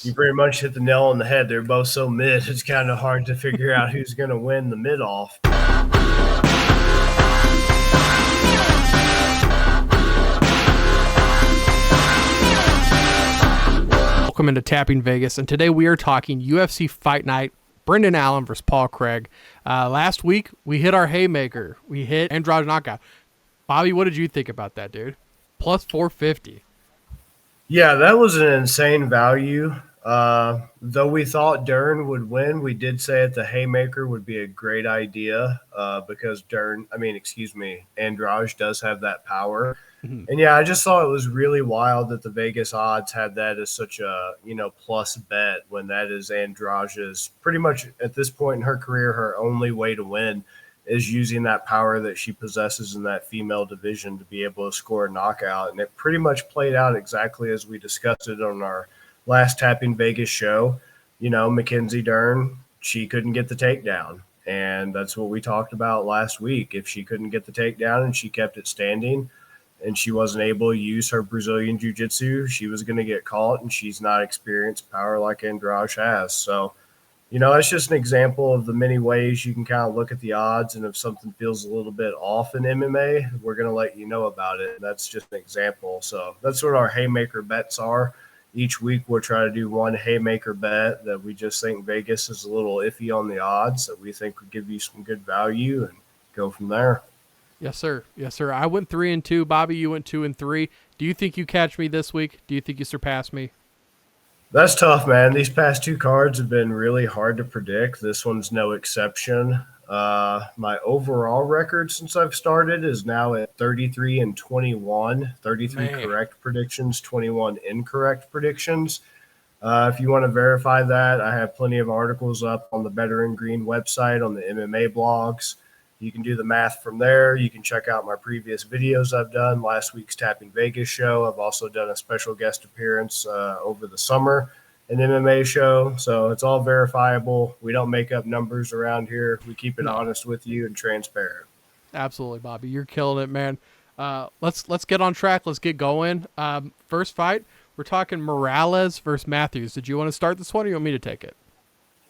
You pretty much hit the nail on the head. They're both so mid, it's kind of hard to figure out who's going to win the mid-off. Welcome into Tapping Vegas, and today we are talking UFC Fight Night, Brendan Allen versus Paul Craig. Last week, we hit our haymaker. We hit Andrade knockout. Bobby, what did you think about that, dude? Plus 450. Yeah, that was an insane value. Though we thought Dern would win, we did say that the haymaker would be a great idea because Andrade does have that power. And yeah, I just thought it was really wild that the Vegas odds had that as such a, plus bet when that is Andrade's pretty much at this point in her career, her only way to win is using that power that she possesses in that female division to be able to score a knockout. And it pretty much played out exactly as we discussed it on our last Tapping Vegas show. Mackenzie Dern, she couldn't get the takedown. And that's what we talked about last week. If she couldn't get the takedown and she kept it standing and she wasn't able to use her Brazilian jiu-jitsu, she was going to get caught, and she's not experienced power like Andrade has. So, that's just an example of the many ways you can kind of look at the odds. And if something feels a little bit off in MMA, we're going to let you know about it. That's just an example. So that's what our haymaker bets are. Each week we'll try to do one haymaker bet that we just think Vegas is a little iffy on the odds that we think would give you some good value, and go from there. Yes, sir. Yes, sir. I went 3-2. Bobby, you went 2-3. Do you think you catch me this week? Do you think you surpass me? That's tough, man. These past two cards have been really hard to predict. This one's no exception. My overall record since I've started is now at 33-21, 33 correct predictions, 21 incorrect predictions. If you want to verify that, I have plenty of articles up on the Better in Green website on the MMA blogs. You can do the math from there. You can check out my previous videos I've done, last week's Tapping Vegas show. I've also done a special guest appearance over the summer, an MMA show. So it's all verifiable. We don't make up numbers around here. We keep it honest with you and transparent. Absolutely, Bobby. You're killing it, man. Let's get on track. Let's get going. First fight, we're talking Morales versus Matthews. Did you want to start this one, or you want me to take it?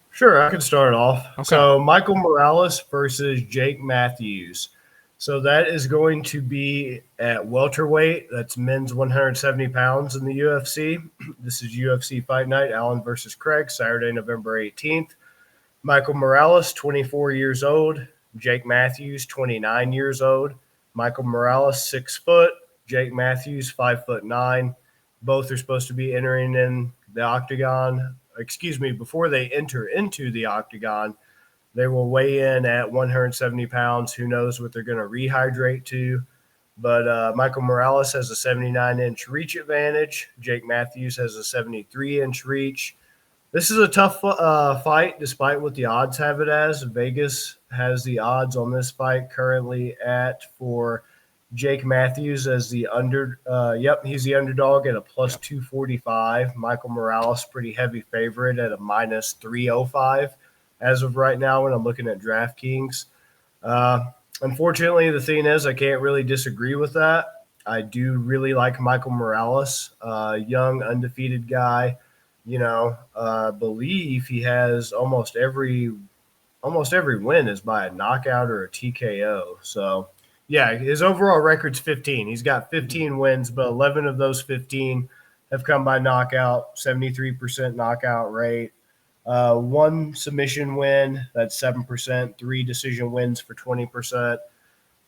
Sure, I can start off. Okay. So Michael Morales versus Jake Matthews. So that is going to be at welterweight. That's men's 170 pounds in the UFC. This is UFC Fight Night, Allen versus Craig, Saturday, November 18th. Michael Morales, 24 years old. Jake Matthews, 29 years old. Michael Morales, 6 foot. Jake Matthews, 5'9". Both are supposed to be entering in the octagon. Before they enter into the octagon, they will weigh in at 170 pounds. Who knows what they're going to rehydrate to. But Michael Morales has a 79-inch reach advantage. Jake Matthews has a 73-inch reach. This is a tough fight, despite what the odds have it as. Vegas has the odds on this fight currently for Jake Matthews as the he's the underdog at a plus 245. Michael Morales, pretty heavy favorite at a minus 305 as of right now when I'm looking at DraftKings. Unfortunately, the thing is I can't really disagree with that. I do really like Michael Morales, young, undefeated guy. Believe he has almost every win is by a knockout or a TKO. So, yeah, his overall record's 15. He's got 15 wins, but 11 of those 15 have come by knockout, 73% knockout rate. One submission win, that's 7%, 3 decision wins for 20%.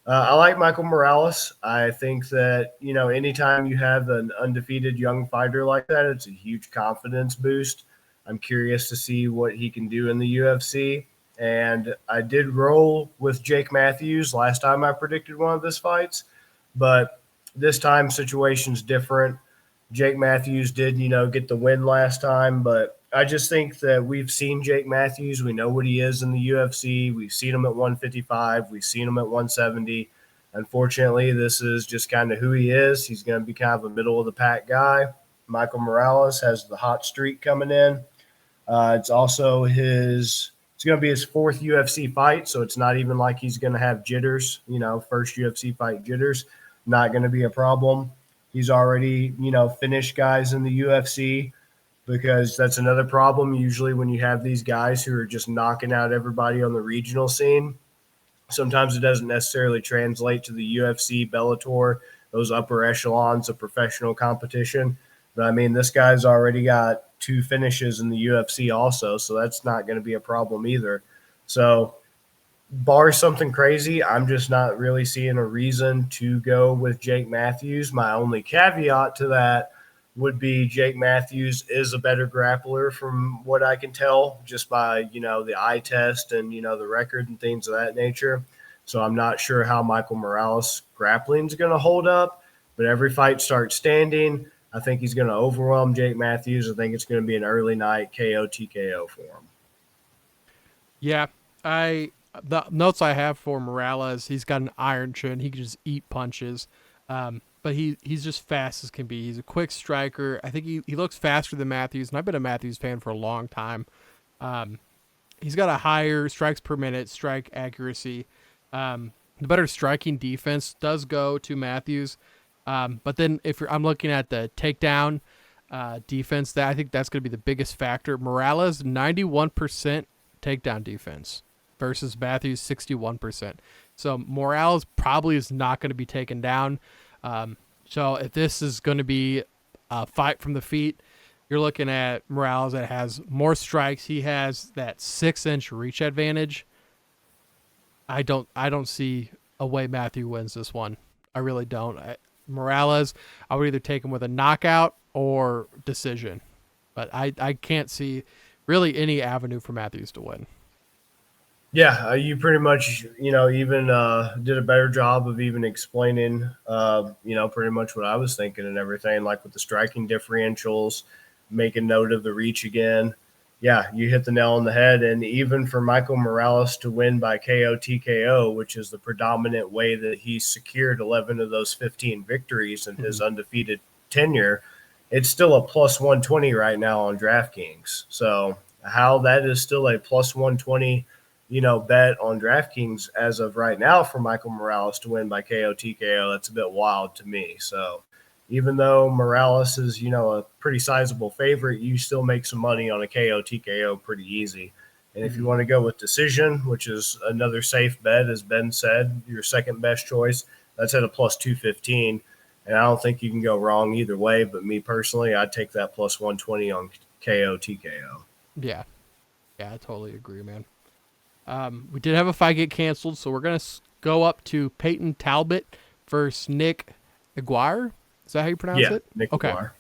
I like Michael Morales. I think that, anytime you have an undefeated young fighter like that, it's a huge confidence boost. I'm curious to see what he can do in the UFC. And I did roll with Jake Matthews last time I predicted one of his fights, but this time situation's different. Jake Matthews did, get the win last time, but I just think that we've seen Jake Matthews. We know what he is in the UFC. We've seen him at 155. We've seen him at 170. Unfortunately, this is just kind of who he is. He's going to be kind of a middle-of-the-pack guy. Michael Morales has the hot streak coming in. It's also it's going to be his 4th UFC fight, so it's not even like he's going to have jitters, first UFC fight jitters. Not going to be a problem. He's already, finished guys in the UFC. because that's another problem usually when you have these guys who are just knocking out everybody on the regional scene. Sometimes it doesn't necessarily translate to the UFC, Bellator, those upper echelons of professional competition. But I mean, this guy's already got 2 finishes in the UFC also, so that's not going to be a problem either. So, bar something crazy, I'm just not really seeing a reason to go with Jake Matthews. My only caveat to that would be Jake Matthews is a better grappler from what I can tell just by, the eye test and, the record and things of that nature. So I'm not sure how Michael Morales grappling is going to hold up, but every fight starts standing. I think he's going to overwhelm Jake Matthews. I think it's going to be an early night KO TKO for him. Yeah, the notes I have for Morales, he's got an iron chin. He can just eat punches. But he's just fast as can be. He's a quick striker. I think he looks faster than Matthews, and I've been a Matthews fan for a long time. He's got a higher strikes per minute, strike accuracy. The better striking defense does go to Matthews. But then I'm looking at the takedown defense, I think that's going to be the biggest factor. Morales, 91% takedown defense versus Matthews, 61%. So Morales probably is not going to be taken down. So if this is going to be a fight from the feet, you're looking at Morales that has more strikes. He has that 6-inch reach advantage. I don't see a way Matthew wins this one. I really don't. Morales, I would either take him with a knockout or decision, but I can't see really any avenue for Matthews to win. Yeah, you pretty much, even did a better job of even explaining, pretty much what I was thinking and everything, like with the striking differentials, making note of the reach again. Yeah, you hit the nail on the head. And even for Michael Morales to win by KO TKO, which is the predominant way that he secured 11 of those 15 victories in his undefeated tenure, it's still a plus 120 right now on DraftKings. So how that is still a plus 120 bet on DraftKings as of right now for Michael Morales to win by KO TKO, that's a bit wild to me. So even though Morales is, a pretty sizable favorite, you still make some money on a KO TKO pretty easy. And if you want to go with decision, which is another safe bet, as Ben said, your second best choice, that's at a plus 215. And I don't think you can go wrong either way. But me personally, I'd take that plus 120 on KO TKO. Yeah. Yeah, I totally agree, man. We did have a fight get canceled, so we're going to go up to Peyton Talbot versus Nick Aguirre. Is that how you pronounce it? Nick Aguirre.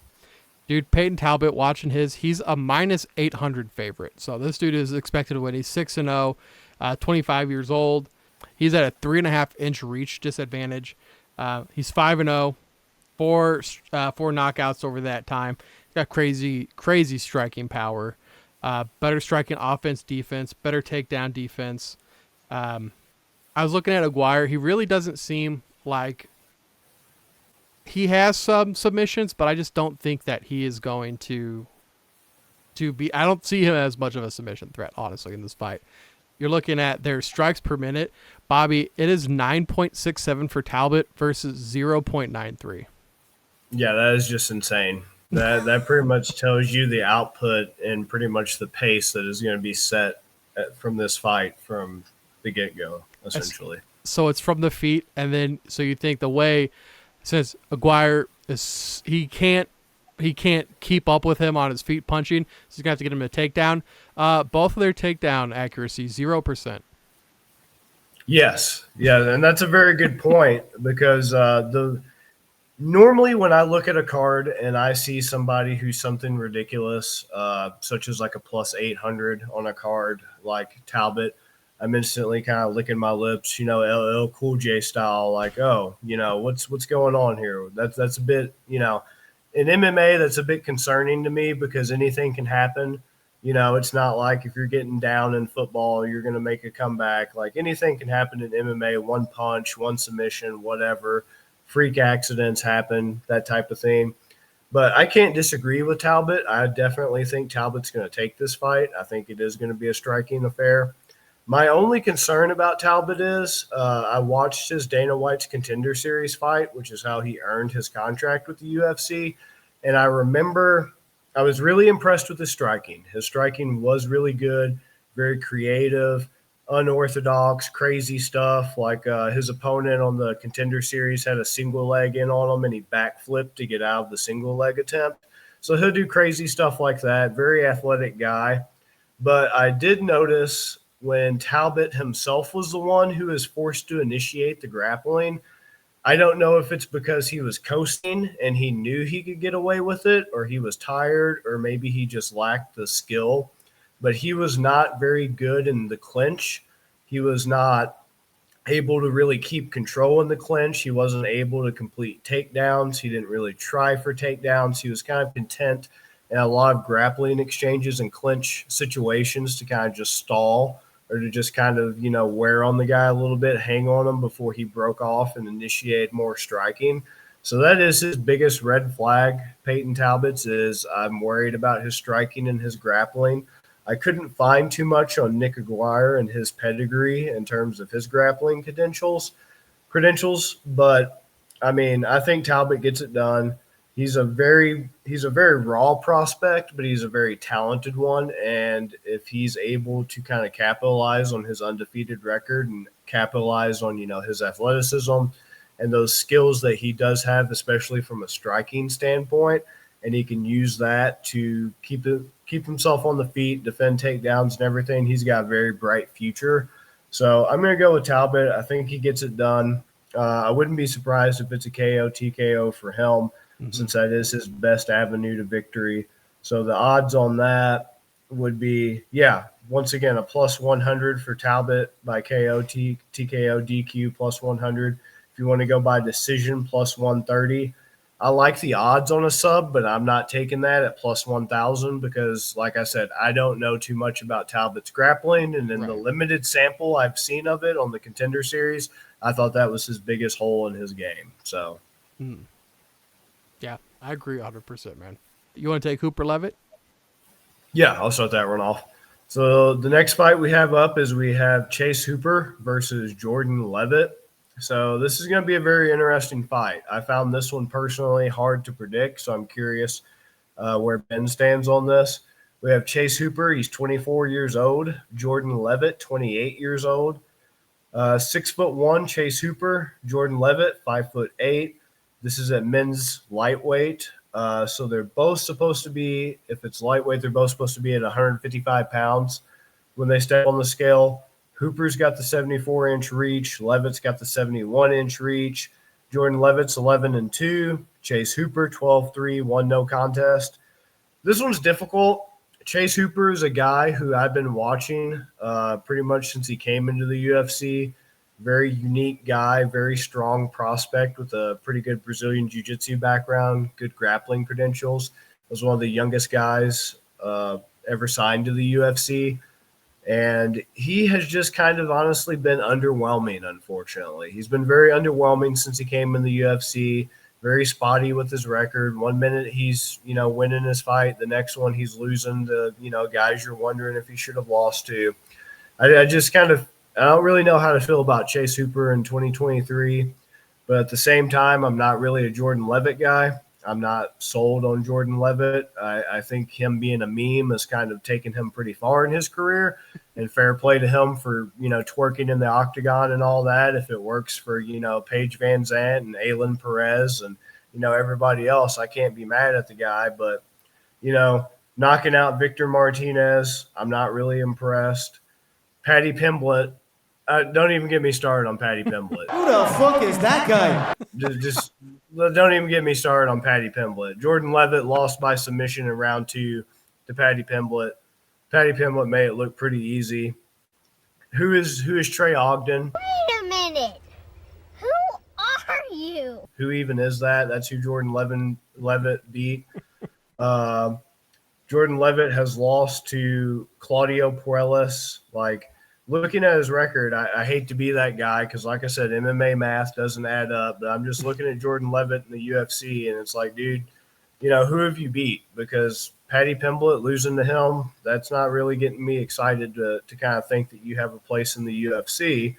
Dude, Peyton Talbot, watching he's a minus 800 favorite. So this dude is expected to win. He's 6-0, 25 years old. He's at a 3.5-inch reach disadvantage. He's 5-0, four knockouts over that time. He's got crazy striking power. Better striking offense, defense, better takedown defense. I was looking at Aguirre. He really doesn't seem like he has some submissions, but I just don't think that he is going to be. I don't see him as much of a submission threat, honestly, in this fight. You're looking at their strikes per minute. Bobby, it is 9.67 for Talbot versus 0.93. Yeah, that is just insane. That pretty much tells you the output and pretty much the pace that is going to be set from this fight from the get-go, essentially. So it's from the feet, and then so you think the way, since Aguirre he can't keep up with him on his feet punching, so he's gonna have to get him a takedown. Both of their takedown accuracy 0%. Yes, yeah, and that's a very good point because normally when I look at a card and I see somebody who's something ridiculous, such as like a plus 800 on a card like Talbot, I'm instantly kind of licking my lips, LL Cool J style, like, oh, what's going on here? That's a bit, in MMA, that's a bit concerning to me because anything can happen. It's not like if you're getting down in football, you're going to make a comeback. Like anything can happen in MMA, one punch, one submission, whatever. Freak accidents happen, that type of thing. But I can't disagree with Talbot. I definitely think Talbot's going to take this fight. I think it is going to be a striking affair. My only concern about Talbot is I watched his Dana White's Contender Series fight, which is how he earned his contract with the UFC. And I remember I was really impressed with his striking. His striking was really good, very creative, unorthodox, crazy stuff. Like his opponent on the Contender Series had a single leg in on him, and he backflipped to get out of the single leg attempt. So he'll do crazy stuff like that. Very athletic guy. But I did notice when Talbot himself was the one who was forced to initiate the grappling, I don't know if it's because he was coasting and he knew he could get away with it, or he was tired, or maybe he just lacked the skill. But he was not very good in the clinch. He was not able to really keep control in the clinch. He wasn't able to complete takedowns. He didn't really try for takedowns. He was kind of content in a lot of grappling exchanges and clinch situations to kind of just stall or to just kind of, wear on the guy a little bit, hang on him before he broke off and initiate more striking. So that is his biggest red flag, Peyton Talbot's, is I'm worried about his striking and his grappling. I couldn't find too much on Nick Aguirre and his pedigree in terms of his grappling credentials, but I mean, I think Talbot gets it done. He's a very raw prospect, but he's a very talented one. And if he's able to kind of capitalize on his undefeated record and capitalize on, his athleticism and those skills that he does have, especially from a striking standpoint, and he can use that to keep himself on the feet, defend takedowns and everything, he's got a very bright future. So I'm going to go with Talbot. I think he gets it done. I wouldn't be surprised if it's a KO, TKO for him, since that is his best avenue to victory. So the odds on that would be, once again, a plus 100 for Talbot by KO, TKO, DQ, plus 100. If you want to go by decision, plus 130. I like the odds on a sub, but I'm not taking that at plus 1,000 because, like I said, I don't know too much about Talbot's grappling. And in the limited sample I've seen of it on the Contender Series, I thought that was his biggest hole in his game. So, yeah, I agree 100%, man. You want to take Hooper Levitt? Yeah, I'll start that one off. So the next fight we have up is we have Chase Hooper versus Jordan Levitt. So this is going to be a very interesting fight. I found this one personally hard to predict, so I'm curious where Ben stands on this. We have Chase Hooper. He's 24 years old. Jordan Levitt, 28 years old. 6'1", Chase Hooper. Jordan Levitt, 5'8". This is at men's lightweight. So they're both supposed to be, if it's lightweight, they're both supposed to be at 155 pounds when they step on the scale. Hooper's got the 74-inch reach. Levitt's got the 71-inch reach. Jordan Levitt's 11-2. Chase Hooper 12-3, 1 no contest. This one's difficult. Chase Hooper is a guy who I've been watching pretty much since he came into the UFC. Very unique guy, very strong prospect with a pretty good Brazilian jiu-jitsu background, good grappling credentials. Was one of the youngest guys ever signed to the UFC. And he has just kind of honestly been underwhelming, unfortunately. He's been very underwhelming since he came in the UFC, very spotty with his record. 1 minute he's, winning his fight. The next one he's losing to, guys you're wondering if he should have lost to. I just kind of – I don't really know how to feel about Chase Hooper in 2023. But at the same time, I'm not really a Jordan Levitt guy. I'm not sold on Jordan Levitt. I think him being a meme has kind of taken him pretty far in his career, and fair play to him for, twerking in the octagon and all that. If it works for, Paige Van Zandt and Aylin Perez and, everybody else, I can't be mad at the guy. But, knocking out Victor Martinez, I'm not really impressed. Paddy Pimblett, don't even get me started on Paddy Pimblett. Who the fuck is that guy? Just don't even get me started on Paddy Pimblett. Jordan Levitt lost by submission in round 2 to Paddy Pimblett. Paddy Pimblett made it look pretty easy. Who is Trey Ogden? Wait a minute. Who are you? Who even is that? That's who Jordan Levitt beat. Jordan Levitt has lost to Claudio Puelles. Looking at his record, I hate to be that guy because, like I said, MMA math doesn't add up. But I'm just looking at Jordan Levitt in the UFC, and it's like, dude, who have you beat? Because Paddy Pimblett losing to him, that's not really getting me excited to kind of think that you have a place in the UFC.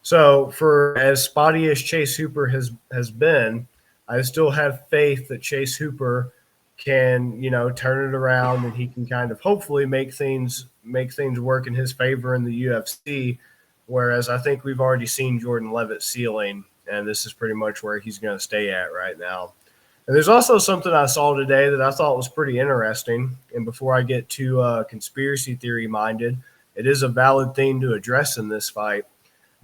So for as spotty as Chase Hooper has been, I still have faith that Chase Hooper can, turn it around, and he can kind of hopefully make things work in his favor in the UFC. Whereas I think we've already seen Jordan Levitt's ceiling, and this is pretty much where he's going to stay at right now. And there's also something I saw today that I thought was pretty interesting. And before I get too conspiracy theory minded, it is a valid thing to address in this fight.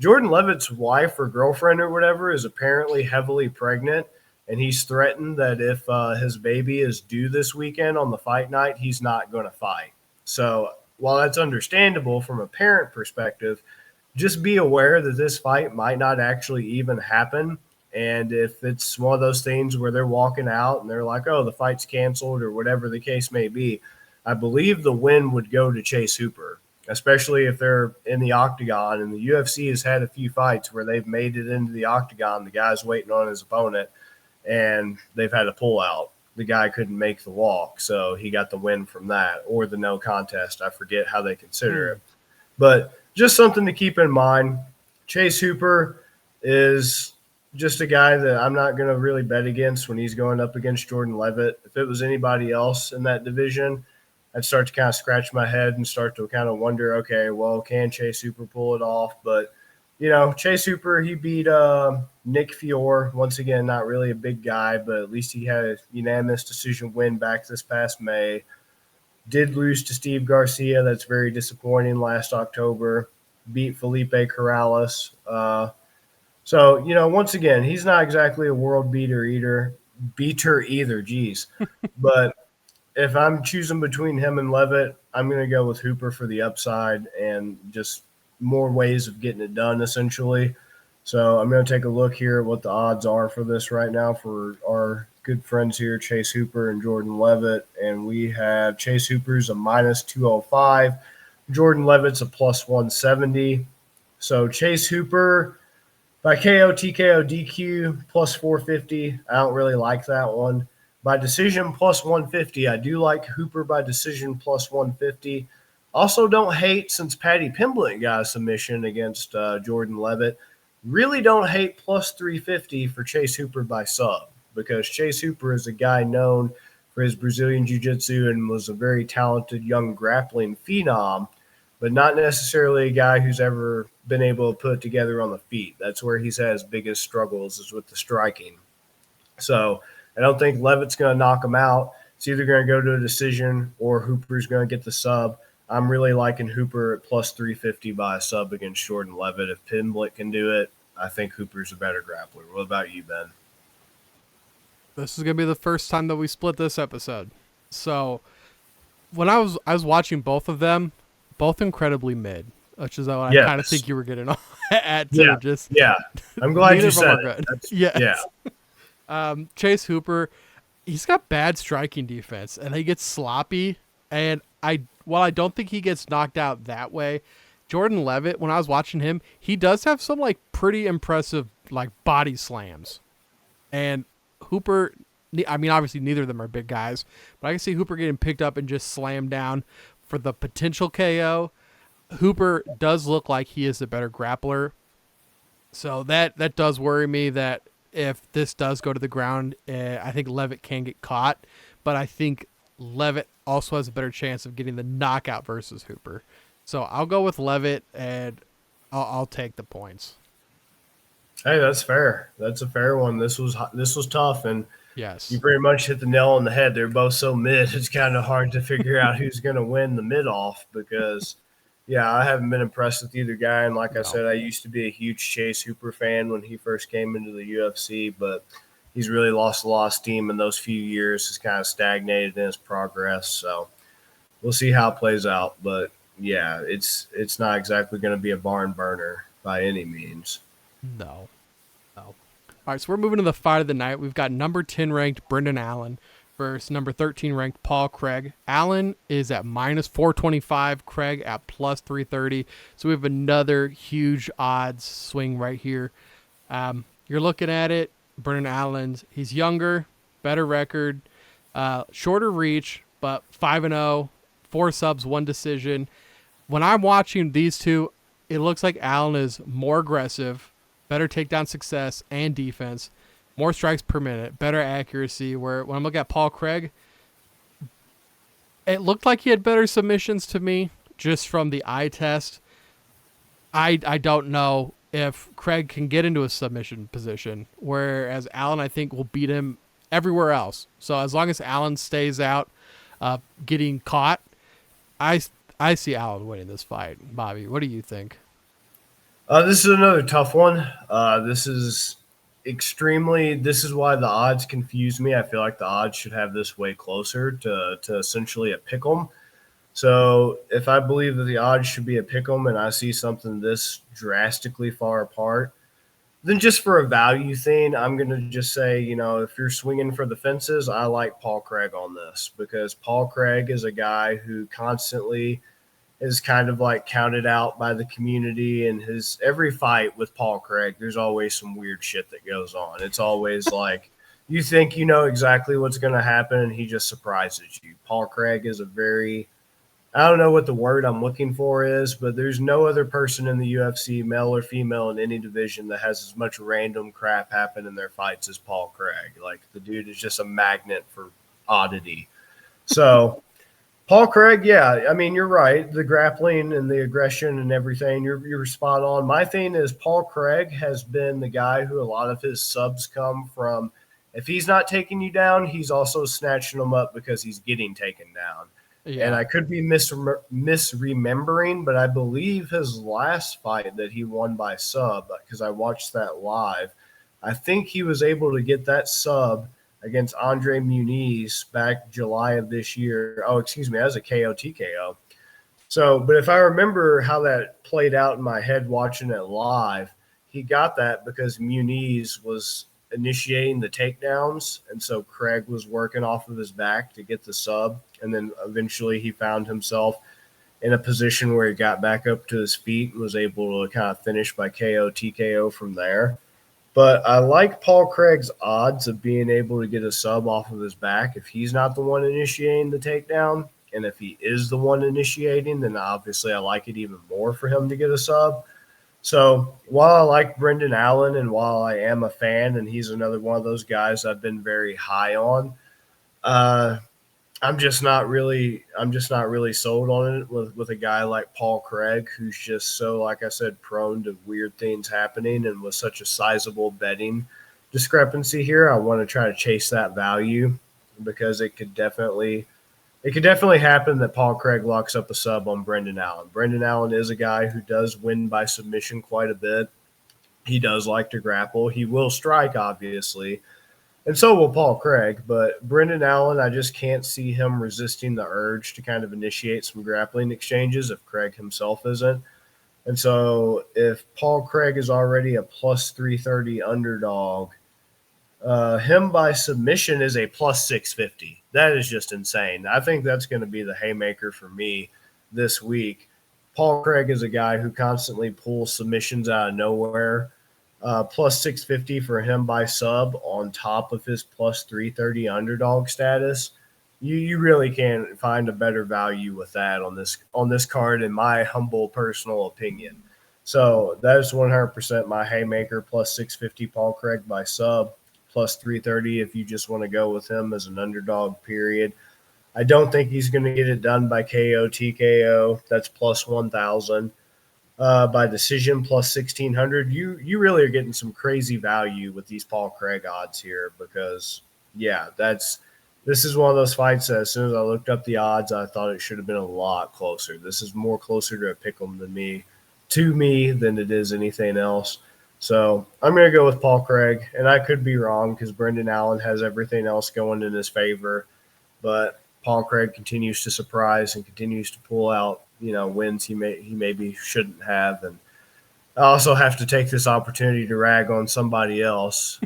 Jordan Levitt's wife or girlfriend or whatever is apparently heavily pregnant, and he's threatened that if his baby is due this weekend on the fight night, he's not going to fight. So while that's understandable from a parent perspective, just be aware that this fight might not actually even happen. And if it's one of those things where they're walking out and they're like, oh, the fight's canceled or whatever the case may be, I believe the win would go to Chase Hooper, especially if they're in the octagon. And the UFC has had a few fights where they've made it into the octagon. The guy's waiting on his opponent, and they've had a pull out. The guy couldn't make the walk, so he got the win from that, or the no contest. I forget how they consider it. But just something to keep in mind. Chase Hooper is just a guy that I'm not going to really bet against when he's going up against Jordan Levitt. If it was anybody else in that division, I'd start to kind of scratch my head and start to kind of wonder, okay, well, can Chase Hooper pull it off? But, Chase Hooper, he beat Nick Fiore. Once again, not really a big guy, but at least he had a unanimous decision win back this past May. Did lose to Steve Garcia. That's very disappointing last October. Beat Felipe Corrales. So, once again, he's not exactly a world beater either. Geez. But if I'm choosing between him and Levitt, I'm going to go with Hooper for the upside and just more ways of getting it done, essentially. So I'm going to take a look here at what the odds are for this right now for our good friends here, Chase Hooper and Jordan Levitt. And we have Chase Hooper's a minus 205. Jordan Levitt's a plus 170. So Chase Hooper by KO, TKO, DQ, plus 450. I don't really like that one. By decision, plus 150. I do like Hooper by decision, plus 150. Also don't hate, since Paddy Pimblett got a submission against Jordan Levitt, really don't hate plus 350 for Chase Hooper by sub, because Chase Hooper is a guy known for his Brazilian Jiu-Jitsu and was a very talented young grappling phenom, but not necessarily a guy who's ever been able to put it together on the feet. That's where he's had his biggest struggles, is with the striking. So I don't think Levitt's going to knock him out. It's either going to go to a decision or Hooper's going to get the sub. I'm really liking Hooper at plus 350 by a sub against Jordan Levitt. If Pimblett can do it, I think Hooper's a better grappler. What about you, Ben? This is going to be the first time that we split this episode. So when I was watching both of them, both incredibly mid, which is what I kind of think you were getting at too. Yeah. I'm glad you said it. Yes. Yeah. Chase Hooper, he's got bad striking defense, and he gets sloppy. And while I don't think he gets knocked out that way, Jordan Levitt, when I was watching him, he does have some pretty impressive body slams. And Hooper, I mean, obviously neither of them are big guys, but I can see Hooper getting picked up and just slammed down for the potential KO. Hooper does look like he is a better grappler. So that does worry me that if this does go to the ground, I think Levitt can get caught, but I think Levitt also has a better chance of getting the knockout versus Hooper. So I'll go with Levitt, and I'll take the points. Hey, that's fair. That's a fair one. This was tough, and yes, you pretty much hit the nail on the head. They're both so mid. It's kind of hard to figure out who's going to win the mid off because, I haven't been impressed with either guy. And like I said, I used to be a huge Chase Hooper fan when he first came into the UFC, but he's really lost a lot of steam in those few years. He's kind of stagnated in his progress. So we'll see how it plays out. But yeah, it's not exactly going to be a barn burner by any means. No. All right, so we're moving to the fight of the night. We've got number 10 ranked Brendan Allen versus number 13 ranked Paul Craig. Allen is at minus 425, Craig at plus 330. So we have another huge odds swing right here. You're looking at it, Brendan Allen's, he's younger, better record, shorter reach, but 5-0, 4 subs, 1 decision. When I'm watching these two, it looks like Allen is more aggressive, better takedown success and defense, more strikes per minute, better accuracy. Where when I'm looking at Paul Craig, It looked like he had better submissions to me, just from the eye test. I don't know if Craig can get into a submission position, whereas Allen, I think, will beat him everywhere else. So as long as Allen stays out getting caught, I see Allen winning this fight. Bobby, what do you think? This is another tough one. This is why the odds confuse me. I feel like the odds should have this way closer to essentially a pick 'em. So if I believe that the odds should be a pick 'em and I see something this drastically far apart, then just for a value thing, I'm going to just say, if you're swinging for the fences, I like Paul Craig on this because Paul Craig is a guy who constantly is kind of like counted out by the community, and his every fight with Paul Craig, there's always some weird shit that goes on. It's always like you think you know exactly what's going to happen, and he just surprises you. Paul Craig is I don't know what the word I'm looking for is, but there's no other person in the UFC, male or female, in any division that has as much random crap happen in their fights as Paul Craig. Like, the dude is just a magnet for oddity. So Paul Craig, yeah, I mean, you're right. The grappling and the aggression and everything, you're spot on. My thing is Paul Craig has been the guy who a lot of his subs come from. If he's not taking you down, he's also snatching them up because he's getting taken down. Yeah. And I could be misremembering, but I believe his last fight that he won by sub, because I watched that live, I think he was able to get that sub against Andre Muniz back July of this year. Oh, excuse me, that was a KO TKO. So, but if I remember how that played out in my head watching it live, he got that because Muniz was initiating the takedowns, and so Craig was working off of his back to get the sub, and then eventually he found himself in a position where he got back up to his feet and was able to kind of finish by KO TKO from there. But I like Paul Craig's odds of being able to get a sub off of his back if he's not the one initiating the takedown, and if he is the one initiating, then obviously I like it even more for him to get a sub. So while I like Brendan Allen and while I am a fan, and he's another one of those guys I've been very high on, I'm just not really sold on it with a guy like Paul Craig, who's just so, like I said, prone to weird things happening, and with such a sizable betting discrepancy here, I want to try to chase that value because it could definitely happen that Paul Craig locks up a sub on Brendan Allen. Brendan Allen is a guy who does win by submission quite a bit. He does like to grapple. He will strike, obviously, and so will Paul Craig. But Brendan Allen, I just can't see him resisting the urge to kind of initiate some grappling exchanges if Craig himself isn't. And so if Paul Craig is already a plus 330 underdog, him by submission is a plus 650. That is just insane. I think that's going to be the haymaker for me this week. Paul Craig is a guy who constantly pulls submissions out of nowhere. Plus 650 for him by sub on top of his plus 330 underdog status. You really can't find a better value with that on this card, in my humble personal opinion. So that is 100% my haymaker, plus 650 Paul Craig by sub. Plus 330 if you just want to go with him as an underdog, period. I don't think he's going to get it done by KO TKO. That's plus 1,000. By decision, plus 1,600. You really are getting some crazy value with these Paul Craig odds here because, yeah, this is one of those fights that as soon as I looked up the odds, I thought it should have been a lot closer. This is more closer to a pick 'em than it is anything else. So I'm going to go with Paul Craig, and I could be wrong because Brendan Allen has everything else going in his favor, but Paul Craig continues to surprise and continues to pull out, wins he maybe shouldn't have. And I also have to take this opportunity to rag on somebody else.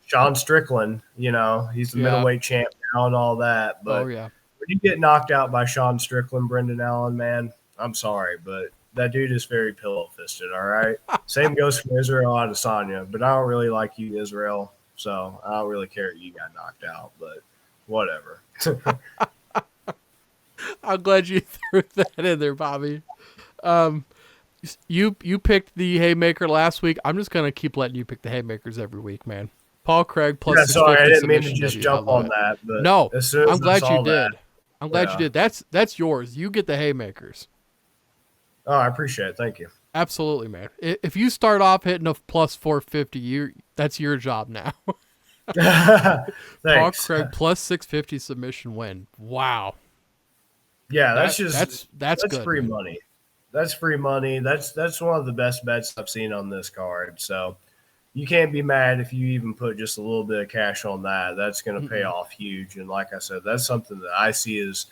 Sean Strickland, he's the middleweight champ now and all that, but when you get knocked out by Sean Strickland, Brendan Allen, man, I'm sorry, but that dude is very pillow-fisted, all right? Same goes for Israel Adesanya, but I don't really like you, Israel, so I don't really care that you got knocked out, but whatever. I'm glad you threw that in there, Bobby. You picked the haymaker last week. I'm just going to keep letting you pick the haymakers every week, man. Paul Craig plus 650. Sorry, I didn't mean to just jump on that, but no, as soon as I'm glad you did. I'm glad you did. That's yours. You get the haymakers. Oh, I appreciate it. Thank you. Absolutely, man. If you start off hitting a plus 450, that's your job now. Paul Thanks. Craig plus 650 submission win. Wow. Yeah, that's good, free man. money. That's free money. That's one of the best bets I've seen on this card. So you can't be mad if you even put just a little bit of cash on that. That's going to pay off huge. And like I said, that's something that I see as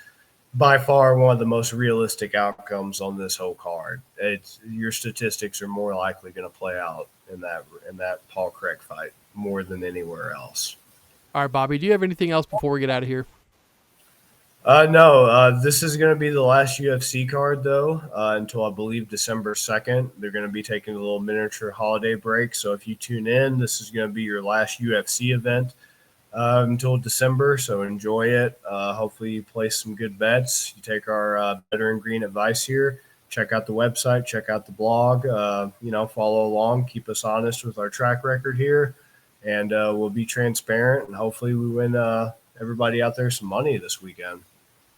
by far one of the most realistic outcomes on this whole card. It's your statistics are more likely going to play out in that Paul Craig fight more than anywhere else. All right, Bobby, do you have anything else before we get out of here? No, this is going to be the last UFC card, though, until I believe December 2nd. They're going to be taking a little miniature holiday break. So if you tune in, this is going to be your last UFC event until December. So enjoy it. Hopefully you place some good bets. You take our Veteran Green advice here. Check out the website. Check out the blog. Follow along. Keep us honest with our track record here. And we'll be transparent. And hopefully we win everybody out there some money this weekend.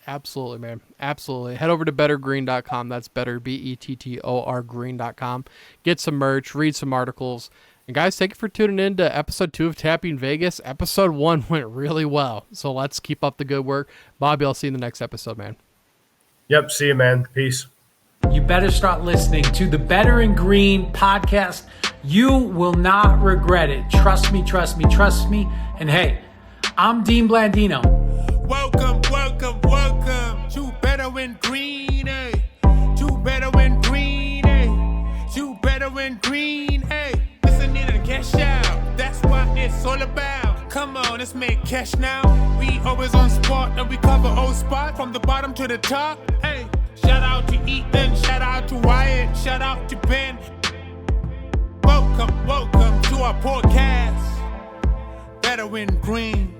Absolutely, man. Absolutely. Head over to bettergreen.com. That's better, BETTOR green.com. Get some merch, read some articles. And guys, thank you for tuning in to episode 2 of Tapping Vegas. Episode 1 went really well. So let's keep up the good work. Bobby, I'll see you in the next episode, man. Yep. See you, man. Peace. You better start listening to the Better in Green podcast. You will not regret it. Trust me, trust me, trust me. And hey, I'm Dean Blandino. Welcome, welcome, welcome to Better in Green, eh? To Better in Green, eh? To Better in Green, eh? Listen in and cash out. That's what it's all about. Come on, let's make cash now. We always on spot and we cover all spot from the bottom to the top. Hey, shout out to Ethan, shout out to Wyatt, shout out to Ben. Welcome, welcome to our podcast. Better in Green.